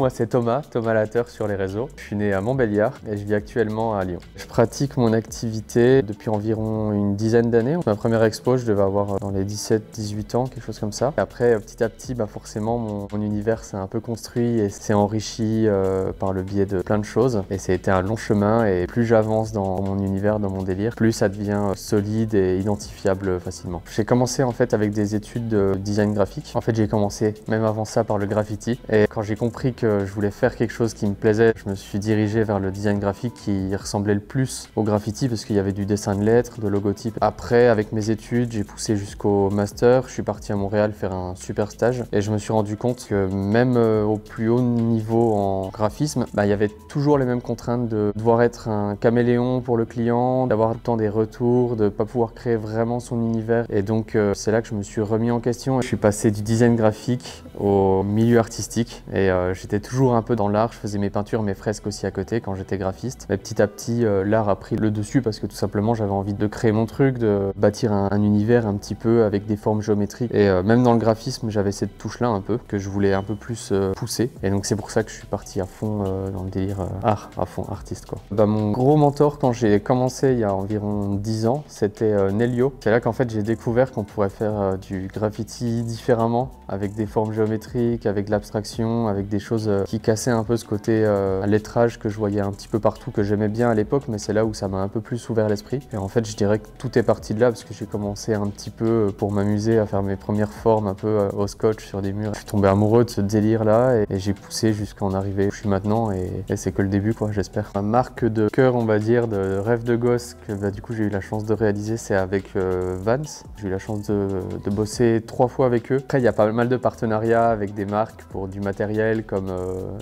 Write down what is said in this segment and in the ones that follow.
moi c'est Thomas Lateur sur les réseaux. Je suis né à Montbéliard et je vis actuellement à Lyon. Je pratique mon activité depuis environ une dizaine d'années. Ma première expo, je devais avoir dans les 17-18 ans, quelque chose comme ça. Et après, petit à petit, forcément, mon univers s'est un peu construit et s'est enrichi par le biais de plein de choses. Et ça a été un long chemin et plus j'avance dans mon univers, dans mon délire, plus ça devient solide et identifiable facilement. J'ai commencé en fait avec des études de design graphique. En fait, j'ai commencé même avant ça par le graffiti. Et quand j'ai compris que je voulais faire quelque chose qui me plaisait, je me suis dirigé vers le design graphique qui ressemblait le plus au graffiti parce qu'il y avait du dessin de lettres, de logotypes. Après, avec mes études, j'ai poussé jusqu'au master. Je suis parti à Montréal faire un super stage et je me suis rendu compte que même au plus haut niveau en graphisme, il y avait toujours les mêmes contraintes de devoir être un caméléon pour le client, d'avoir tout le temps des retours, de ne pas pouvoir créer vraiment son univers. Et donc, c'est là que je me suis remis en question. Je suis passé du design graphique au milieu artistique et j'étais toujours un peu dans l'art. Je faisais mes peintures, mes fresques aussi à côté quand j'étais graphiste. Mais petit à petit, l'art a pris le dessus parce que tout simplement j'avais envie de créer mon truc, de bâtir un univers un petit peu avec des formes géométriques. Et même dans le graphisme, j'avais cette touche-là un peu que je voulais un peu plus pousser. Et donc c'est pour ça que je suis parti à fond dans le délire art, à fond artiste quoi. Mon gros mentor quand j'ai commencé il y a environ 10 ans, c'était Nelio. C'est là qu'en fait j'ai découvert qu'on pourrait faire du graffiti différemment, avec des formes géométriques, avec de l'abstraction, avec des choses qui cassaient un peu ce côté lettrage que je voyais un petit peu partout, que j'aimais bien à l'époque, mais c'est là où ça m'a un peu plus ouvert l'esprit. Et en fait, je dirais que tout est parti de là, parce que j'ai commencé un petit peu pour m'amuser à faire mes premières formes un peu au scotch sur des murs. Je suis tombé amoureux de ce délire-là et j'ai poussé jusqu'à en arriver où je suis maintenant, et c'est que le début, quoi, j'espère. Ma marque de cœur, on va dire, de rêve de gosse, que du coup j'ai eu la chance de réaliser, c'est avec Vans. J'ai eu la chance de bosser 3 fois avec eux. Après, il y a pas mal de partenariats avec des marques pour du matériel comme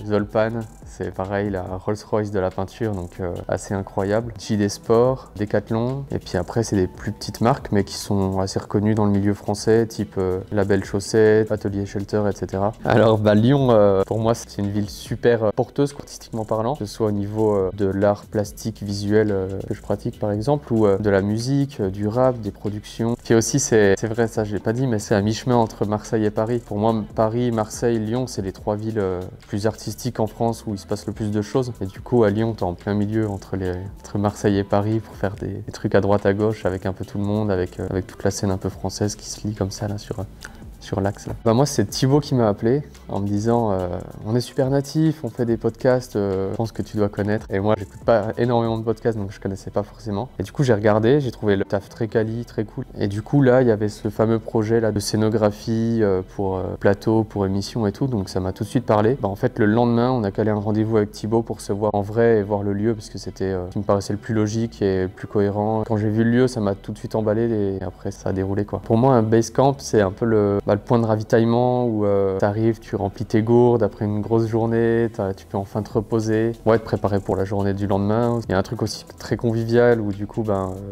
Zolpan, c'est pareil, la Rolls-Royce de la peinture, donc assez incroyable. JD Sport, Decathlon, et puis après c'est des plus petites marques mais qui sont assez reconnues dans le milieu français, type La Belle Chaussette, Atelier Shelter, etc. Alors Lyon, pour moi c'est une ville super porteuse artistiquement parlant, que ce soit au niveau de l'art plastique visuel que je pratique par exemple, ou de la musique, du rap, des productions. Puis aussi c'est vrai, ça je l'ai pas dit, mais c'est à mi-chemin entre Marseille et Paris. Pour moi, Paris, Marseille, Lyon, c'est les 3 villes plus artistiques en France où il se passe le plus de choses. Et du coup, à Lyon, t'es en plein milieu entre Marseille et Paris pour faire des trucs à droite à gauche avec un peu tout le monde, avec toute la scène un peu française qui se lie comme ça là sur l'axe. Moi, c'est Thibaut qui m'a appelé en me disant on est super natif, on fait des podcasts, je pense que tu dois connaître. Et moi, j'écoute pas énormément de podcasts, donc je connaissais pas forcément. Et du coup, j'ai regardé, j'ai trouvé le taf très quali, très cool. Et du coup, là, il y avait ce fameux projet là de scénographie pour plateau, pour émission et tout, donc ça m'a tout de suite parlé. En fait, le lendemain, on a calé un rendez-vous avec Thibaut pour se voir en vrai et voir le lieu, parce que c'était ce qui me paraissait le plus logique et le plus cohérent. Quand j'ai vu le lieu, ça m'a tout de suite emballé et après, ça a déroulé quoi. Pour moi, un Basecamp, c'est un peu le point de ravitaillement où t'arrives, tu remplis tes gourdes après une grosse journée, tu peux enfin te reposer, te préparer pour la journée du lendemain. Il y a un truc aussi très convivial où du coup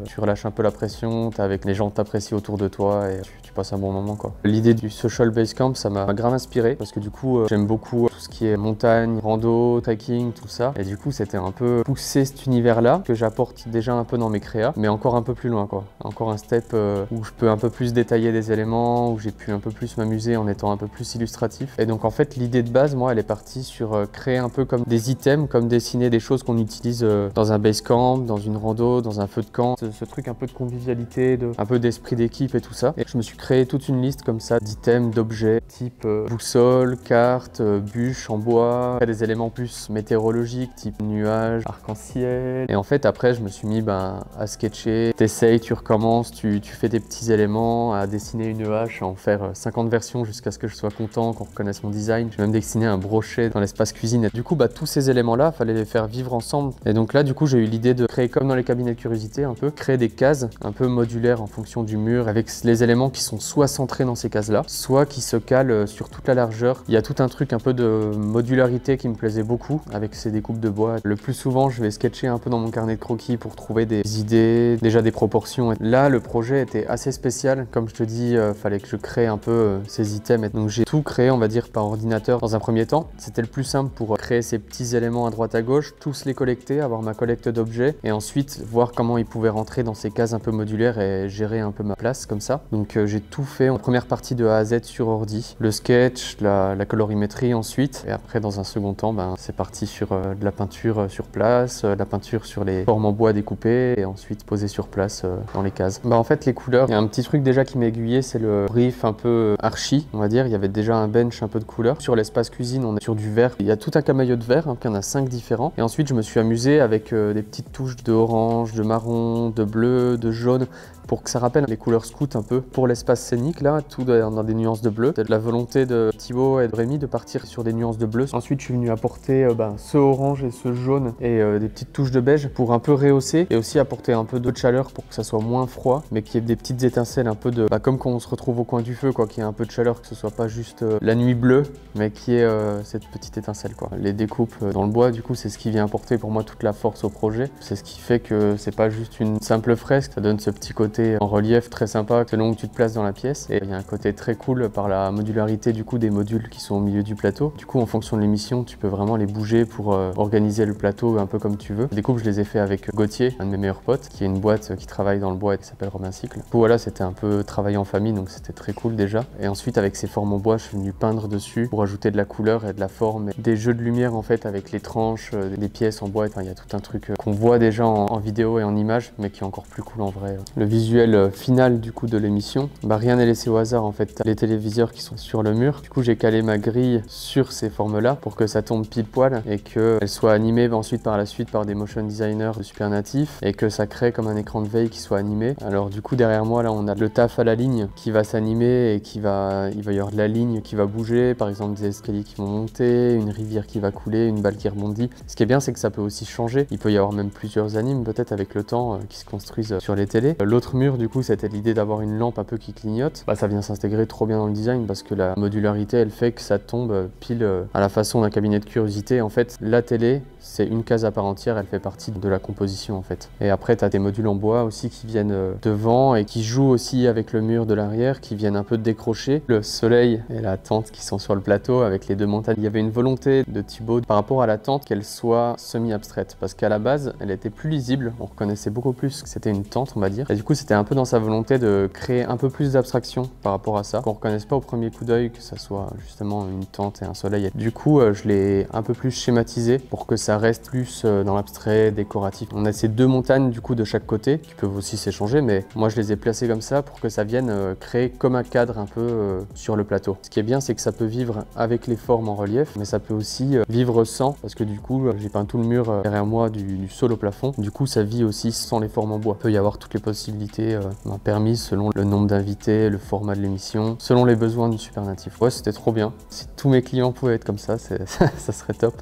tu relâches un peu la pression, t'es avec les gens que t'apprécies autour de toi et tu passes un bon moment quoi. L'idée du Social Basecamp, ça m'a grave inspiré parce que du coup j'aime beaucoup tout ce qui est montagne, rando, trekking, tout ça, et du coup c'était un peu pousser cet univers là que j'apporte déjà un peu dans mes créas, mais encore un peu plus loin quoi. Encore un step où je peux un peu plus détailler des éléments, où j'ai pu un peu plus m'amuser en étant un peu plus illustratif. Et donc en fait l'idée de base, moi, elle est partie sur créer un peu comme des items, comme dessiner des choses qu'on utilise dans un basecamp, dans une rando, dans un feu de camp. Ce truc un peu de convivialité, un peu d'esprit d'équipe et tout ça. Et je me suis créé toute une liste comme ça d'items, d'objets, type boussole, carte, bûche en bois, des éléments plus météorologiques, type nuages, arc-en-ciel. Et en fait après je me suis mis à sketcher, t'essayes, tu recommences, tu fais des petits éléments, à dessiner une hache, à en faire 50 versions jusqu'à ce que je sois content, qu'on reconnaisse mon design. J'ai même dessiné un brochet dans l'espace cuisine. Et du coup, tous ces éléments-là, fallait les faire vivre ensemble. Et donc là, du coup, j'ai eu l'idée de créer comme dans les cabinets de curiosité, un peu, créer des cases un peu modulaires en fonction du mur, avec les éléments qui sont soit centrés dans ces cases-là, soit qui se calent sur toute la largeur. Il y a tout un truc un peu de modularité qui me plaisait beaucoup avec ces découpes de bois. Le plus souvent, je vais sketcher un peu dans mon carnet de croquis pour trouver des idées, déjà des proportions. Là, le projet était assez spécial. Comme je te dis, fallait que je crée un peu ces items. Donc j'ai tout créé, on va dire, par ordinateur dans un premier temps. C'était le plus simple pour créer ces petits éléments à droite à gauche, tous les collecter, avoir ma collecte d'objets et ensuite voir comment ils pouvaient rentrer dans ces cases un peu modulaires et gérer un peu ma place comme ça. Donc j'ai tout fait en première partie de A à Z sur ordi. Le sketch, la colorimétrie ensuite. Et après, dans un second temps, c'est parti sur de la peinture sur place, la peinture sur les formes en bois découpées et ensuite posée sur place dans les cases. En fait, les couleurs, il y a un petit truc déjà qui m'a aiguillé, c'est le brief un peu archi, on va dire. Il y avait déjà un bench un peu de couleurs. Sur l'espace cuisine, on est sur du vert. Il y a tout un camailleux de vert, il y en a 5 différents. Et ensuite, je me suis amusé avec des petites touches de orange, de marron, de bleu, de jaune, pour que ça rappelle les couleurs scouts un peu. Pour l'espace scénique, là, tout dans des nuances de bleu. C'est de la volonté de Thibaut et de Rémi de partir sur des nuances de bleu. Ensuite, je suis venu apporter ce orange et ce jaune et des petites touches de beige pour un peu rehausser et aussi apporter un peu de chaleur pour que ça soit moins froid, mais qu'il y ait des petites étincelles un peu de... comme quand on se retrouve au coin du feu, quoi, qu'il y ait un peu de chaleur, que ce soit pas juste la nuit bleue, mais qu'il y ait cette petite étincelle, quoi. Les découpes dans le bois, du coup, c'est ce qui vient apporter pour moi toute la force au projet. C'est ce qui fait que c'est pas juste une simple fresque, ça donne ce petit côté en relief très sympa selon où tu te places dans la pièce. Et il y a un côté très cool par la modularité du coup des modules qui sont au milieu du plateau. Du coup, en fonction de l'émission, tu peux vraiment les bouger pour organiser le plateau un peu comme tu veux. Les découpes, je les ai fait avec Gauthier, un de mes meilleurs potes, qui est une boîte qui travaille dans le bois et qui s'appelle Robin Cycle. Du coup, voilà, c'était un peu travaillé en famille, donc c'était très cool déjà. Et ensuite, avec ces formes en bois, je suis venu peindre dessus pour ajouter de la couleur et de la forme, et des jeux de lumière en fait avec les tranches, des pièces en bois. Enfin, il y a tout un truc qu'on voit déjà en vidéo et en image, mais qui est encore plus cool en vrai. Le visuel final du coup de l'émission, rien n'est laissé au hasard en fait. Les téléviseurs qui sont sur le mur. Du coup, j'ai calé ma grille sur ces formes-là pour que ça tombe pile poil et qu'elles soient animées ensuite par la suite par des motion designers super natifs et que ça crée comme un écran de veille qui soit animé. Alors du coup, derrière moi, là, on a le taf à la ligne qui va s'animer et il va y avoir de la ligne qui va bouger, par exemple des escaliers qui vont monter, une rivière qui va couler, une balle qui rebondit. Ce qui est bien, c'est que ça peut aussi changer. Il peut y avoir même plusieurs animes peut-être avec le temps qui se construisent sur les télés. L'autre mur, du coup, c'était l'idée d'avoir une lampe un peu qui clignote. Ça vient s'intégrer trop bien dans le design parce que la modularité, elle fait que ça tombe pile à la façon d'un cabinet de curiosité. En fait, la télé, c'est une case à part entière, elle fait partie de la composition en fait. Et après, tu as des modules en bois aussi qui viennent devant et qui jouent aussi avec le mur de l'arrière, qui viennent un peu décrocher le soleil et la tente qui sont sur le plateau avec les deux montagnes. Il y avait une volonté de Thibaut par rapport à la tente qu'elle soit semi-abstraite parce qu'à la base, elle était plus lisible. On reconnaissait beaucoup plus que c'était une tente, on va dire. Et du coup, c'était un peu dans sa volonté de créer un peu plus d'abstraction par rapport à ça, qu'on reconnaisse pas au premier coup d'œil que ça soit justement une tente et un soleil. Du coup, je l'ai un peu plus schématisé pour que ça reste plus dans l'abstrait, décoratif. On a ces deux montagnes du coup de chaque côté qui peuvent aussi s'échanger, mais moi je les ai placées comme ça pour que ça vienne créer comme un cadre un peu sur le plateau. Ce qui est bien, c'est que ça peut vivre avec les formes en relief, mais ça peut aussi vivre sans, parce que du coup, j'ai peint tout le mur derrière moi du sol au plafond. Du coup, ça vit aussi sans les formes en bois. Il peut y avoir toutes les possibilités permises selon le nombre d'invités, le format de l'émission, selon les besoins du Super Natif. Ouais, c'était trop bien. Si tous mes clients pouvaient être comme ça, ça serait top.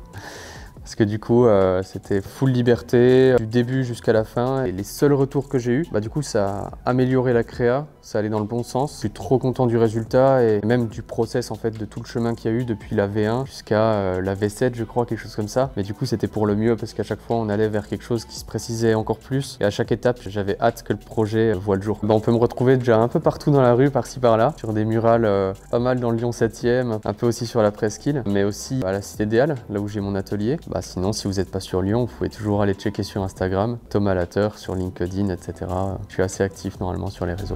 Parce que du coup, c'était full liberté, du début jusqu'à la fin. Et les seuls retours que j'ai eus, du coup, ça a amélioré la créa, ça allait dans le bon sens. Je suis trop content du résultat et même du process en fait, de tout le chemin qu'il y a eu depuis la V1 jusqu'à la V7, je crois, quelque chose comme ça. Mais du coup, c'était pour le mieux parce qu'à chaque fois, on allait vers quelque chose qui se précisait encore plus. Et à chaque étape, j'avais hâte que le projet voie le jour. On peut me retrouver déjà un peu partout dans la rue, par-ci par-là, sur des murales pas mal dans le Lyon 7e, un peu aussi sur la Presqu'île, mais aussi à la Cité des Halles, là où j'ai mon atelier. Sinon, si vous n'êtes pas sur Lyon, vous pouvez toujours aller checker sur Instagram, Thomas Latter, sur LinkedIn, etc. Je suis assez actif normalement sur les réseaux.